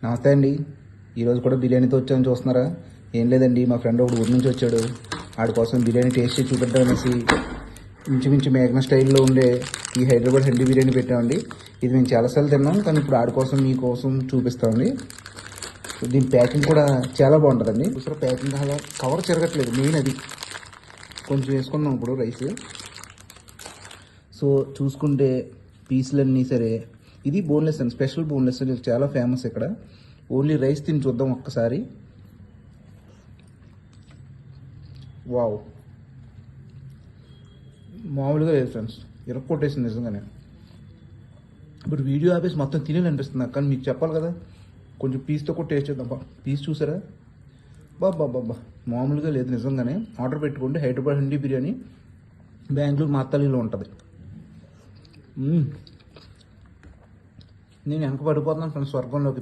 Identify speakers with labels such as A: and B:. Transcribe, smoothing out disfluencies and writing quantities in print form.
A: నమస్తే అండి. ఈరోజు కూడా బిర్యానీతో వచ్చామని చూస్తున్నారా? ఏం లేదండి, మా ఫ్రెండ్ ఒకడు ఊరి నుంచి వచ్చాడు. ఆడి కోసం బిర్యానీ టేస్ట్ చేసి చూపిద్దాం అనేసి ఇంచుమించు మేఘన స్టైల్లో ఉండే ఈ హైదరాబాద్ హండీ బిర్యానీ పెట్టామండి. ఇది మేము చాలాసార్లు తిన్నాం, కానీ ఇప్పుడు ఆడి కోసం మీకోసం చూపిస్తామండి. దీని ప్యాకింగ్ కూడా చాలా బాగుంటుందండి. చూసారా ప్యాకింగ్ అలా కవర్ చెరగట్లేదు, మెయిన్ అది. కొంచెం వేసుకున్నాం ఇప్పుడు రైస్. సో చూసుకుంటే పీసులన్నీ సరే, ఇది బోన్లెస్ అండి, స్పెషల్ బోన్లెస్ అండి, చాలా ఫేమస్ ఇక్కడ. ఓన్లీ రైస్ తిని చూద్దాం ఒక్కసారి. వావ్, మామూలుగా లేదు ఫ్రెండ్స్, ఇరక్కొట్టేసింది నిజంగానే. ఇప్పుడు వీడియో ఆపేసి మొత్తం తినేయాలనిపిస్తుంది నాకు, కానీ మీకు చెప్పాలి కదా. కొంచెం పీస్తో కూడా టేస్ట్ చేద్దాం. పీస్ చూసారా? బాబా, మామూలుగా లేదు నిజంగానే. ఆర్డర్ పెట్టుకోండి, హైదరాబాద్ హండీ బిర్యానీ, బెంగళూరు మాత్తలిలో ఉంటుంది. నేను వెనక పడిపోతున్నాను ఫ్రెండ్స్ స్వర్గంలోకి.